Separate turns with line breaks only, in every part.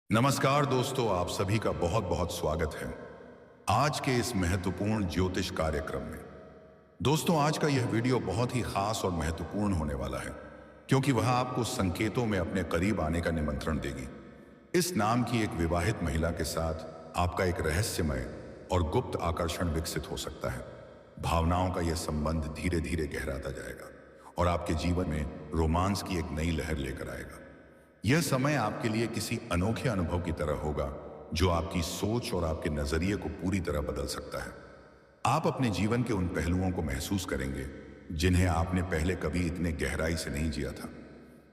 नमस्कार दोस्तों, आप सभी का बहुत बहुत स्वागत है आज के इस महत्वपूर्ण ज्योतिष कार्यक्रम में। दोस्तों, आज का यह वीडियो बहुत ही खास और महत्वपूर्ण होने वाला है क्योंकि वह आपको संकेतों में अपने करीब आने का निमंत्रण देगी। इस नाम की एक विवाहित महिला के साथ आपका एक रहस्यमय और गुप्त आकर्षण विकसित हो सकता है। भावनाओं का यह संबंध धीरे धीरे गहराता जाएगा और आपके जीवन में रोमांस की एक नई लहर लेकर आएगा। यह समय आपके लिए किसी अनोखे अनुभव की तरह होगा जो आपकी सोच और आपके नजरिए को पूरी तरह बदल सकता है। आप अपने जीवन के उन पहलुओं को महसूस करेंगे जिन्हें आपने पहले कभी इतने गहराई से नहीं जिया था।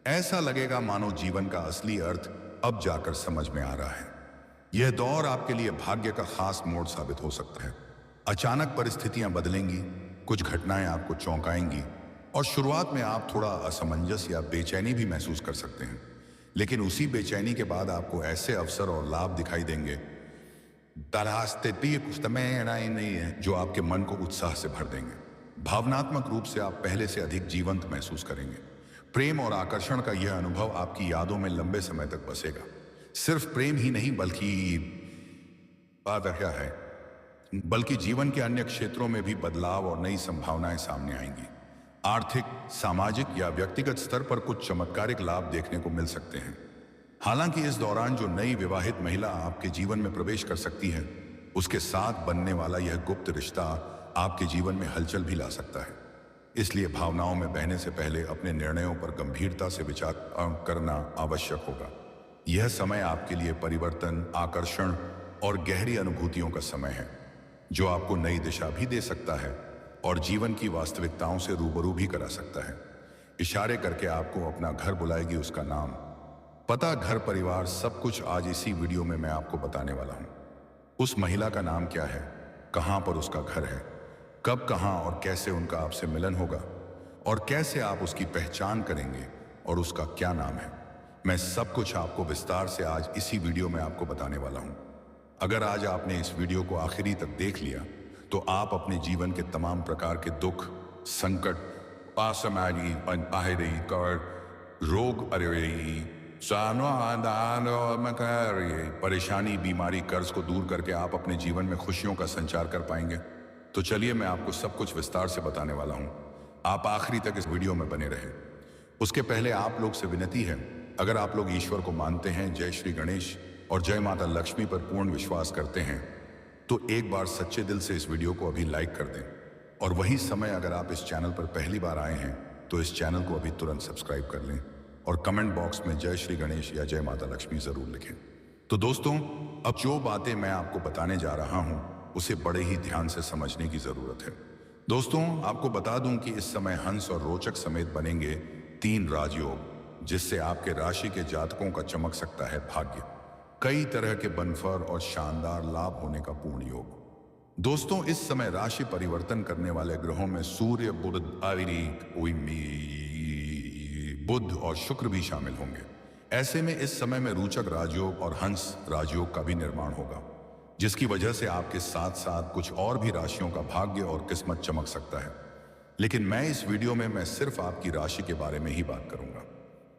ऐसा लगेगा मानो जीवन का असली अर्थ अब जाकर समझ में आ रहा है। यह दौर आपके लिए भाग्य का खास मोड़ साबित हो सकता है। अचानक परिस्थितियां बदलेंगी, कुछ घटनाएं आपको चौंकाएंगी और शुरुआत में आप थोड़ा असमंजस या बेचैनी भी महसूस कर सकते हैं। लेकिन उसी बेचैनी के बाद आपको ऐसे अवसर और लाभ दिखाई देंगे नहीं है जो आपके मन को उत्साह से भर देंगे। भावनात्मक रूप से आप पहले से अधिक जीवंत महसूस करेंगे। प्रेम और आकर्षण का यह अनुभव आपकी यादों में लंबे समय तक बसेगा। सिर्फ प्रेम ही नहीं बल्कि जीवन के अन्य क्षेत्रों में भी बदलाव और नई संभावनाएं सामने आएंगी। आर्थिक, सामाजिक या व्यक्तिगत स्तर पर कुछ चमत्कारिक लाभ देखने को मिल सकते हैं। हालांकि इस दौरान जो नई विवाहित महिला आपके जीवन में प्रवेश कर सकती है, उसके साथ बनने वाला यह गुप्त रिश्ता आपके जीवन में हलचल भी ला सकता है। इसलिए भावनाओं में बहने से पहले अपने निर्णयों पर गंभीरता से विचार करना आवश्यक होगा। यह समय आपके लिए परिवर्तन, आकर्षण और गहरी अनुभूतियों का समय है जो आपको नई दिशा भी दे सकता है और जीवन की वास्तविकताओं से रूबरू भी करा सकता है। इशारे करके आपको अपना घर बुलाएगी उसका नाम, पता, घर, परिवार, सब कुछ आज इसी वीडियो में मैं आपको बताने वाला हूं। उस महिला का नाम क्या है, कहां पर उसका घर है, कब, कहां और कैसे उनका आपसे मिलन होगा और कैसे आप उसकी पहचान करेंगे और उसका क्या नाम है, मैं सब कुछ आपको विस्तार से आज इसी वीडियो में आपको बताने वाला हूं। अगर आज आपने इस वीडियो को आखिरी तक देख लिया तो आप अपने जीवन के तमाम प्रकार के दुख, संकट, असमानी, कर, रोग, परेशानी, बीमारी, कर्ज को दूर करके आप अपने जीवन में खुशियों का संचार कर पाएंगे। तो चलिए मैं आपको सब कुछ विस्तार से बताने वाला हूं। आप आखिरी तक इस वीडियो में बने रहें। उसके पहले आप लोग से विनती है, अगर आप लोग ईश्वर को मानते हैं, जय श्री गणेश और जय माता लक्ष्मी पर पूर्ण विश्वास करते हैं, तो एक बार सच्चे दिल से इस वीडियो को अभी लाइक कर दें। और वही समय अगर आप इस चैनल पर पहली बार आए हैं तो इस चैनल को अभी तुरंत सब्सक्राइब कर लें और कमेंट बॉक्स में जय श्री गणेश या जय माता लक्ष्मी जरूर लिखें। तो दोस्तों, अब जो बातें मैं आपको बताने जा रहा हूं उसे बड़े ही ध्यान से समझने की जरूरत है। दोस्तों, आपको बता दूं कि इस समय हंस और रोचक समेत बनेंगे 3 राजयोग जिससे आपके राशि के जातकों का चमक सकता है भाग्य। कई तरह के बनफर और शानदार लाभ होने का पूर्ण योग। दोस्तों, इस समय राशि परिवर्तन करने वाले ग्रहों में सूर्य, बुध और शुक्र भी शामिल होंगे। ऐसे में इस समय में रोचक राजयोग और हंस राजयोग का भी निर्माण होगा, जिसकी वजह से आपके साथ साथ कुछ और भी राशियों का भाग्य और किस्मत चमक सकता है। लेकिन मैं इस वीडियो में मैं सिर्फ आपकी राशि के बारे में ही बात करूंगा।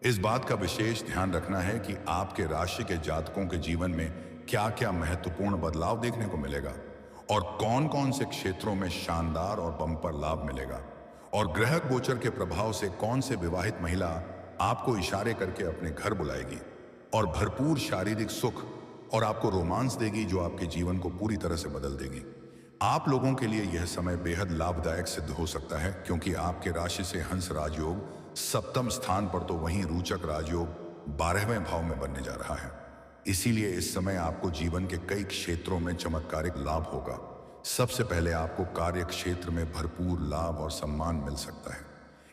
इस बात का विशेष ध्यान रखना है कि आपके राशि के जातकों के जीवन में क्या क्या महत्वपूर्ण बदलाव देखने को मिलेगा और कौन कौन से क्षेत्रों में शानदार और बम्पर लाभ मिलेगा और ग्रह गोचर के प्रभाव से कौन से विवाहित महिला आपको इशारे करके अपने घर बुलाएगी और भरपूर शारीरिक सुख और आपको रोमांस देगी जो आपके जीवन को पूरी तरह से बदल देगी। आप लोगों के लिए यह समय बेहद लाभदायक सिद्ध हो सकता है क्योंकि आपके राशि से हंस राजयोग 7वें स्थान पर तो वहीं रोचक राजयोग 12वें भाव में बनने जा रहा है। इसीलिए इस समय आपको जीवन के कई क्षेत्रों में चमत्कारिक लाभ होगा। सबसे पहले आपको कार्य क्षेत्र में भरपूर लाभ और सम्मान मिल सकता है।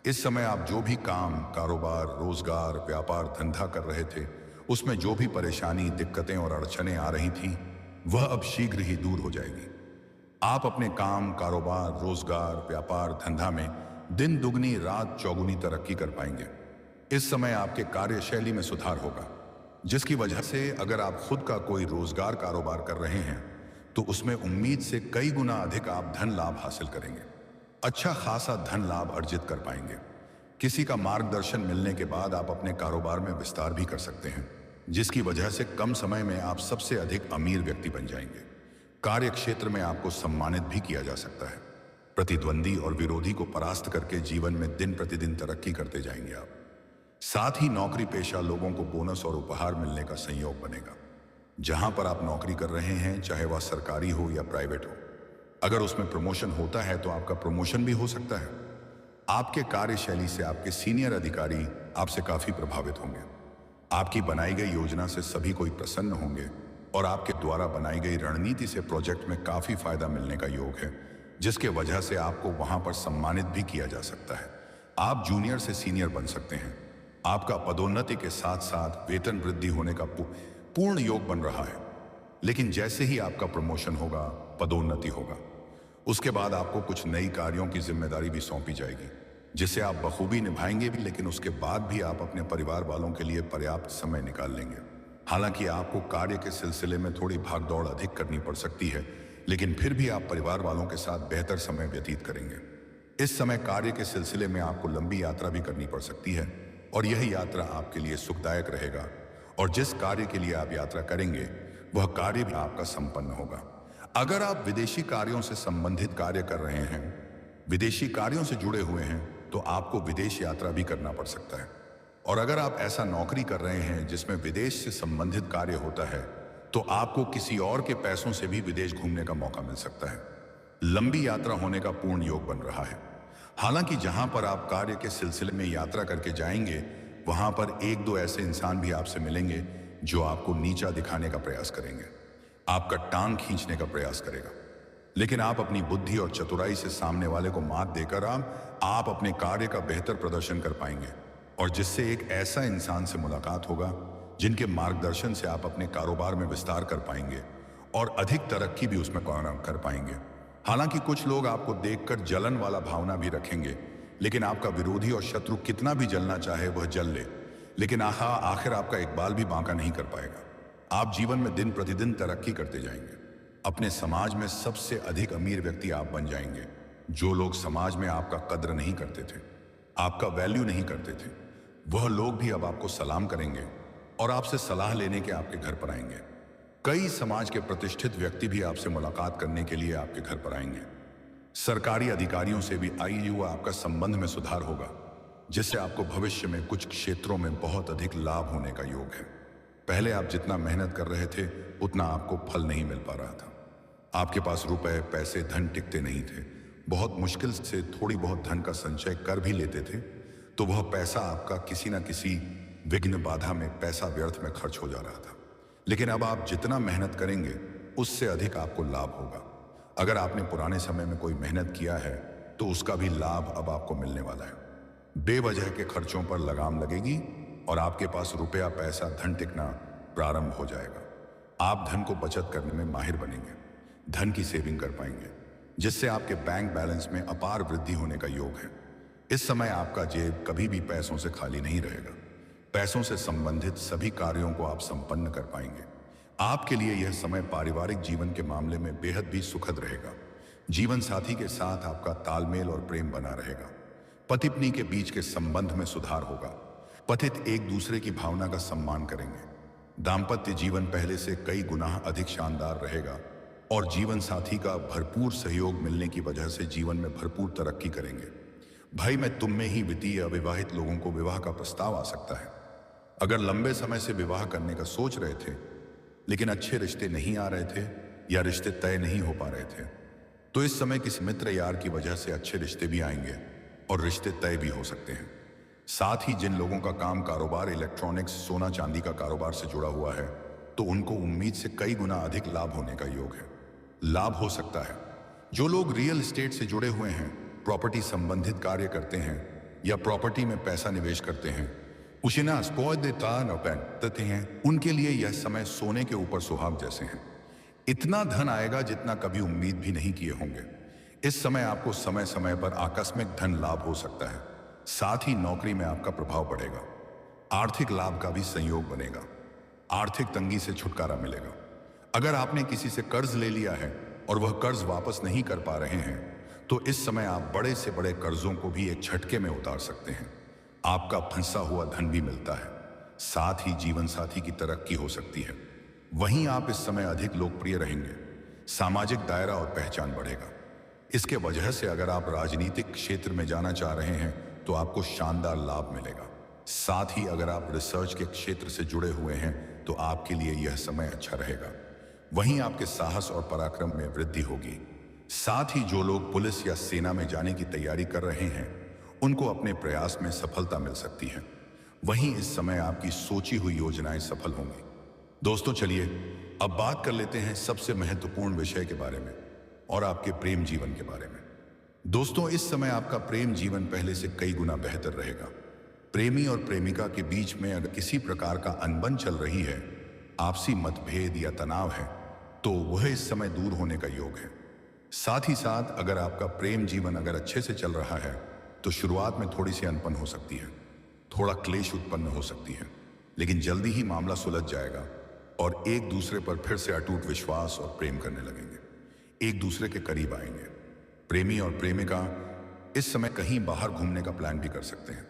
इस समय आप जो भी काम, कारोबार, रोजगार, व्यापार, धंधा कर रहे थे, उसमें जो भी परेशानी, दिक्कतें और अड़चनें आ रही थी, वह अब शीघ्र ही दूर हो जाएगी। आप अपने काम, कारोबार, रोजगार, व्यापार, धंधा में दिन दुगनी रात चौगुनी तरक्की कर पाएंगे। इस समय आपके कार्यशैली में सुधार होगा, जिसकी वजह से अगर आप खुद का कोई रोजगार, कारोबार कर रहे हैं तो उसमें उम्मीद से कई गुना अधिक आप धन लाभ हासिल करेंगे। अच्छा खासा धन लाभ अर्जित कर पाएंगे। किसी का मार्गदर्शन मिलने के बाद आप अपने कारोबार में विस्तार भी कर सकते हैं। जिसकी वजह से कम समय में आप सबसे अधिक अमीर व्यक्ति बन जाएंगे। कार्य क्षेत्र में आपको सम्मानित भी किया जा सकता है। प्रतिद्वंदी और विरोधी को परास्त करके जीवन में दिन प्रतिदिन तरक्की करते जाएंगे आप। साथ ही नौकरी पेशा लोगों को बोनस और उपहार मिलने का संयोग बनेगा। जहां पर आप नौकरी कर रहे हैं, चाहे वह सरकारी हो या प्राइवेट हो, अगर उसमें प्रमोशन होता है तो आपका प्रमोशन भी हो सकता है। आपके कार्यशैली से आपके सीनियर अधिकारी आपसे काफी प्रभावित होंगे। आपकी बनाई गई योजना से सभी कोई प्रसन्न होंगे और आपके द्वारा बनाई गई रणनीति से प्रोजेक्ट में काफी फायदा मिलने का योग है, जिसके वजह से आपको वहां पर सम्मानित भी किया जा सकता है। आप जूनियर से सीनियर बन सकते हैं। आपका पदोन्नति के साथ साथ वेतन वृद्धि होने का पूर्ण योग बन रहा है। लेकिन जैसे ही आपका प्रमोशन होगा, पदोन्नति होगा, उसके बाद आपको कुछ नई कार्यों की जिम्मेदारी भी सौंपी जाएगी, जिसे आप बखूबी निभाएंगे भी, लेकिन उसके बाद भी आप अपने परिवार वालों के लिए पर्याप्त समय निकाल लेंगे। हालांकि आपको कार्य के सिलसिले में थोड़ी भागदौड़ अधिक करनी पड़ सकती है, लेकिन फिर भी आप परिवार वालों के साथ बेहतर समय व्यतीत करेंगे। इस समय कार्य के सिलसिले में आपको लंबी यात्रा भी करनी पड़ सकती है और यह यात्रा आपके लिए सुखदायक रहेगा। और जिस कार्य के लिए आप यात्रा करेंगे, वह कार्य भी आपका संपन्न होगा। अगर आप विदेशी कार्यों से संबंधित कार्य कर रहे हैं, विदेशी कार्यों से जुड़े हुए हैं, तो आपको विदेश यात्रा भी करना पड़ सकता है। और अगर आप ऐसा नौकरी कर रहे हैं जिसमें विदेश से संबंधित कार्य होता है, तो आपको किसी और के पैसों से भी विदेश घूमने का मौका मिल सकता है। लंबी यात्रा होने का पूर्ण योग बन रहा है। हालांकि जहां पर आप कार्य के सिलसिले में यात्रा करके जाएंगे, वहां पर एक दो ऐसे इंसान भी आपसे मिलेंगे जो आपको नीचा दिखाने का प्रयास करेंगे, आपका टांग खींचने का प्रयास करेगा। लेकिन आप अपनी बुद्धि और चतुराई से सामने वाले को मात देकर आप अपने कार्य का बेहतर प्रदर्शन कर पाएंगे, और जिससे एक ऐसा इंसान से मुलाकात होगा जिनके मार्गदर्शन से आप अपने कारोबार में विस्तार कर पाएंगे और अधिक तरक्की भी उसमें कर पाएंगे। हालांकि कुछ लोग आपको देखकर जलन वाला भावना भी रखेंगे, लेकिन आपका विरोधी और शत्रु कितना भी जलना चाहे वह जल ले, लेकिन आखिर आपका एक बाल भी बांका नहीं कर पाएगा। आप जीवन में दिन प्रतिदिन तरक्की करते जाएंगे। अपने समाज में सबसे अधिक अमीर व्यक्ति आप बन जाएंगे। जो लोग समाज में आपका कद्र नहीं करते थे, आपका वैल्यू नहीं करते थे, वह लोग भी अब आपको सलाम करेंगे और आपसे सलाह लेने के आपके घर पर आएंगे। कई समाज के प्रतिष्ठित व्यक्ति भी आपसे मुलाकात करने के लिए आपके घर पर आएंगे। सरकारी अधिकारियों से भी आपका संबंध में सुधार होगा, जिससे आपको भविष्य में कुछ क्षेत्रों में बहुत अधिक लाभ होने का योग है। पहले आप जितना मेहनत कर रहे थे, उतना आपको फल नहीं मिल पा रहा था। आपके पास रुपए, पैसे, धन टिकते नहीं थे। बहुत मुश्किल से थोड़ी बहुत धन का संचय कर भी लेते थे, तो वह पैसा आपका किसी न किसी विघ्न बाधा में पैसा व्यर्थ में खर्च हो जा रहा था। लेकिन अब आप जितना मेहनत करेंगे, उससे अधिक आपको लाभ होगा। अगर आपने पुराने समय में कोई मेहनत किया है, तो उसका भी लाभ अब आपको मिलने वाला है। बेवजह के खर्चों पर लगाम लगेगी और आपके पास रुपया, पैसा, धन टिकना प्रारंभ हो जाएगा। आप धन को बचत करने में माहिर बनेंगे, धन की सेविंग कर पाएंगे, जिससे आपके बैंक बैलेंस में अपार वृद्धि होने का योग है। इस समय आपका जेब कभी भी पैसों से खाली नहीं रहेगा। पैसों से संबंधित सभी कार्यों को आप संपन्न कर पाएंगे। आपके लिए यह समय पारिवारिक जीवन के मामले में बेहद भी सुखद रहेगा। जीवन साथी के साथ आपका तालमेल और प्रेम बना रहेगा। पति पत्नी के बीच के संबंध में सुधार होगा। पतित एक दूसरे की भावना का सम्मान करेंगे। दाम्पत्य जीवन पहले से कई गुना अधिक शानदार रहेगा और जीवन साथी का भरपूर सहयोग मिलने की वजह से जीवन में भरपूर तरक्की करेंगे। भाई, मैं तुम में ही वित्तीय अविवाहित लोगों को विवाह का प्रस्ताव आ सकता है। अगर लंबे समय से विवाह करने का सोच रहे थे, लेकिन अच्छे रिश्ते नहीं आ रहे थे या रिश्ते तय नहीं हो पा रहे थे, तो इस समय किसी मित्र यार की वजह से अच्छे रिश्ते भी आएंगे और रिश्ते तय भी हो सकते हैं। साथ ही जिन लोगों का काम कारोबार इलेक्ट्रॉनिक्स, सोना चांदी का कारोबार से जुड़ा हुआ है, तो उनको उम्मीद से कई गुना अधिक लाभ होने का योग है। लाभ हो सकता है। जो लोग रियल एस्टेट से जुड़े हुए हैं, प्रॉपर्टी संबंधित कार्य करते हैं या प्रॉपर्टी में पैसा निवेश करते हैं, उनके लिए यह समय सोने के ऊपर सुहाग जैसे हैं। इतना धन आएगा जितना कभी उम्मीद भी नहीं किए होंगे। इस समय आपको समय समय पर आकस्मिक धन लाभ हो सकता है। साथ ही नौकरी में आपका प्रभाव बढ़ेगा। आर्थिक लाभ का भी संयोग बनेगा। आर्थिक तंगी से छुटकारा मिलेगा। अगर आपने किसी से कर्ज ले लिया है और वह कर्ज वापस नहीं कर पा रहे हैं, तो इस समय आप बड़े से बड़े कर्जों को भी एक झटके में उतार सकते हैं। आपका फंसा हुआ धन भी मिलता है। साथ ही जीवन साथी की तरक्की हो सकती है। वहीं आप इस समय अधिक लोकप्रिय रहेंगे, सामाजिक दायरा और पहचान बढ़ेगा। इसके वजह से अगर आप राजनीतिक क्षेत्र में जाना चाह रहे हैं तो आपको शानदार लाभ मिलेगा। साथ ही अगर आप रिसर्च के क्षेत्र से जुड़े हुए हैं तो आपके लिए यह समय अच्छा रहेगा। वहीं आपके साहस और पराक्रम में वृद्धि होगी। साथ ही जो लोग पुलिस या सेना में जाने की तैयारी कर रहे हैं उनको अपने प्रयास में सफलता मिल सकती है। वहीं इस समय आपकी सोची हुई योजनाएं सफल होंगी। दोस्तों चलिए अब बात कर लेते हैं सबसे महत्वपूर्ण विषय के बारे में और आपके प्रेम जीवन के बारे में। दोस्तों इस समय आपका प्रेम जीवन पहले से कई गुना बेहतर रहेगा। प्रेमी और प्रेमिका के बीच में अगर किसी प्रकार का अनबन चल रही है, आपसी मतभेद या तनाव है, तो वह इस समय दूर होने का योग है। साथ ही साथ अगर आपका प्रेम जीवन अगर अच्छे से चल रहा है तो शुरुआत में थोड़ी सी अनबन हो सकती है, थोड़ा क्लेश उत्पन्न हो सकती है, लेकिन जल्दी ही मामला सुलझ जाएगा और एक दूसरे पर फिर से अटूट विश्वास और प्रेम करने लगेंगे, एक दूसरे के करीब आएंगे। प्रेमी और प्रेमिका इस समय कहीं बाहर घूमने का प्लान भी कर सकते हैं।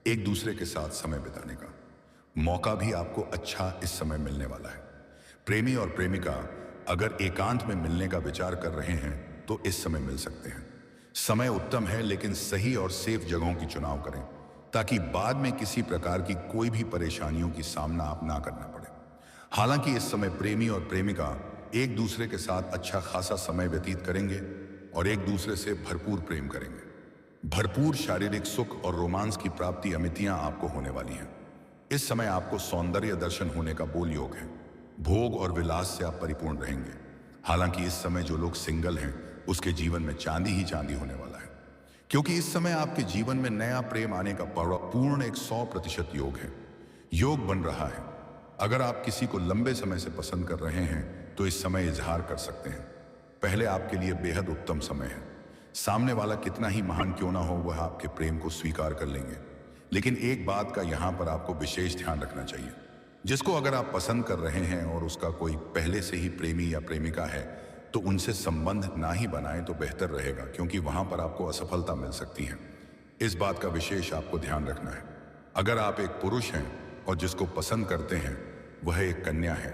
एक दूसरे के साथ समय बिताने का मौका भी आपको अच्छा इस समय मिलने वाला है। प्रेमी और प्रेमिका अगर एकांत में मिलने का विचार कर रहे हैं तो इस समय मिल सकते हैं। समय उत्तम है, लेकिन सही और सेफ जगहों की चुनाव करें ताकि बाद में किसी प्रकार की कोई भी परेशानियों की सामना आप ना करना पड़े। हालांकि इस समय प्रेमी और प्रेमिका एक दूसरे के साथ अच्छा खासा समय व्यतीत करेंगे और एक दूसरे से भरपूर प्रेम करेंगे। भरपूर शारीरिक सुख और रोमांस की प्राप्ति अमितियां आपको होने वाली हैं। इस समय आपको सौंदर्य दर्शन होने का बोल योग है। भोग और विलास से आप परिपूर्ण रहेंगे। हालांकि इस समय जो लोग सिंगल हैं उसके जीवन में चांदी ही चांदी होने वाला है, क्योंकि इस समय आपके जीवन में नया प्रेम आने का पूर्ण 100% योग है। योग बन रहा है। अगर आप किसी को लंबे समय से पसंद कर रहे हैं तो इस समय इजहार कर सकते हैं। पहले आपके लिए बेहद उत्तम समय है। सामने वाला कितना ही महान क्यों ना हो, वह आपके प्रेम को स्वीकार कर लेंगे। लेकिन एक बात का यहाँ पर आपको विशेष ध्यान रखना चाहिए। जिसको अगर आप पसंद कर रहे हैं और उसका कोई पहले से ही प्रेमी या प्रेमिका है तो उनसे संबंध ना ही बनाएं तो बेहतर रहेगा, क्योंकि वहां पर आपको असफलता मिल सकती है। इस बात का विशेष आपको ध्यान रखना है। अगर आप एक पुरुष हैं और जिसको पसंद करते हैं वह एक कन्या है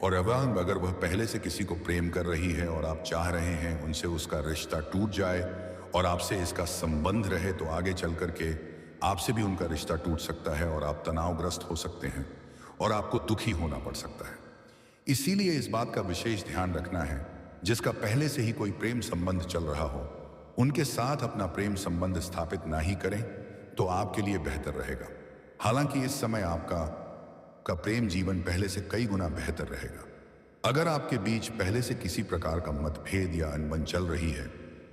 और अगर वह पहले से किसी को प्रेम कर रही है और आप चाह रहे हैं उनसे उसका रिश्ता टूट जाए और आपसे इसका संबंध रहे, तो आगे चल करके आपसे भी उनका रिश्ता टूट सकता है और आप तनावग्रस्त हो सकते हैं और आपको दुखी होना पड़ सकता है। इसीलिए इस बात का विशेष ध्यान रखना है, जिसका पहले से ही कोई प्रेम संबंध चल रहा हो उनके साथ अपना प्रेम संबंध स्थापित ना ही करें तो आपके लिए बेहतर रहेगा। हालांकि इस समय आपका प्रेम जीवन पहले से कई गुना बेहतर रहेगा। अगर आपके बीच पहले से किसी प्रकार का मतभेद या अनबन चल रही है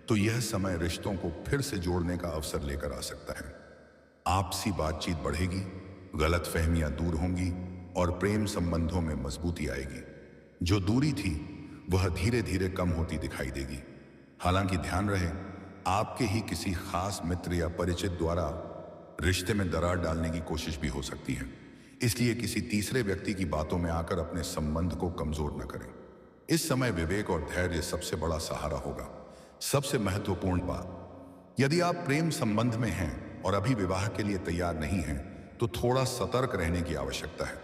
तो यह समय रिश्तों को फिर से जोड़ने का अवसर लेकर आ सकता है। आपसी बातचीत बढ़ेगी, गलतफहमियां दूर होंगी और प्रेम संबंधों में मजबूती आएगी। जो दूरी थी वह धीरे धीरे कम होती दिखाई देगी। हालांकि ध्यान रहे, आपके ही किसी खास मित्र या परिचित द्वारा रिश्ते में दरार डालने की कोशिश भी हो सकती है। इसलिए किसी तीसरे व्यक्ति की बातों में आकर अपने संबंध को कमजोर न करें। इस समय विवेक और धैर्य सबसे बड़ा सहारा होगा। सबसे महत्वपूर्ण बात, यदि आप प्रेम संबंध में हैं और अभी विवाह के लिए तैयार नहीं हैं तो थोड़ा सतर्क रहने की आवश्यकता है।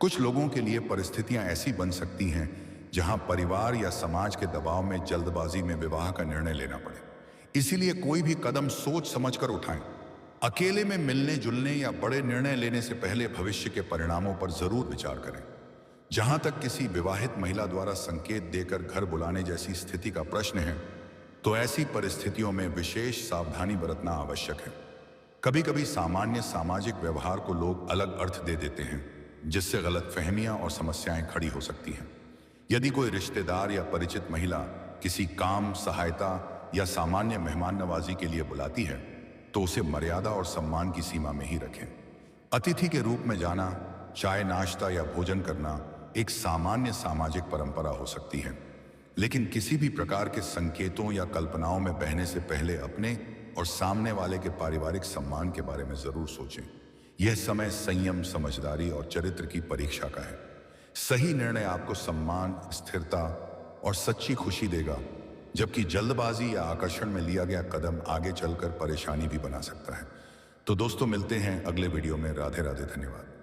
कुछ लोगों के लिए परिस्थितियां ऐसी बन सकती हैं जहां परिवार या समाज के दबाव में जल्दबाजी में विवाह का निर्णय लेना पड़े। इसीलिए कोई भी कदम सोच समझकर उठाएं। अकेले में मिलने जुलने या बड़े निर्णय लेने से पहले भविष्य के परिणामों पर जरूर विचार करें। जहां तक किसी विवाहित महिला द्वारा संकेत देकर घर बुलाने जैसी स्थिति का प्रश्न है तो ऐसी परिस्थितियों में विशेष सावधानी बरतना आवश्यक है। कभी कभी सामान्य सामाजिक व्यवहार को लोग अलग अर्थ दे देते हैं, जिससे गलतफहमियां और समस्याएं खड़ी हो सकती हैं। यदि कोई रिश्तेदार या परिचित महिला किसी काम, सहायता या सामान्य मेहमान नवाजी के लिए बुलाती है तो उसे मर्यादा और सम्मान की सीमा में ही रखें। अतिथि के रूप में जाना, चाय नाश्ता या भोजन करना एक सामान्य सामाजिक परंपरा हो सकती है, लेकिन किसी भी प्रकार के संकेतों या कल्पनाओं में बहने से पहले अपने और सामने वाले के पारिवारिक सम्मान के बारे में जरूर सोचें। यह समय संयम, समझदारी और चरित्र की परीक्षा का है। सही निर्णय आपको सम्मान, स्थिरता और सच्ची खुशी देगा, जबकि जल्दबाजी या आकर्षण में लिया गया कदम आगे चलकर परेशानी भी बना सकता है। तो दोस्तों, मिलते हैं अगले वीडियो में। राधे राधे, धन्यवाद।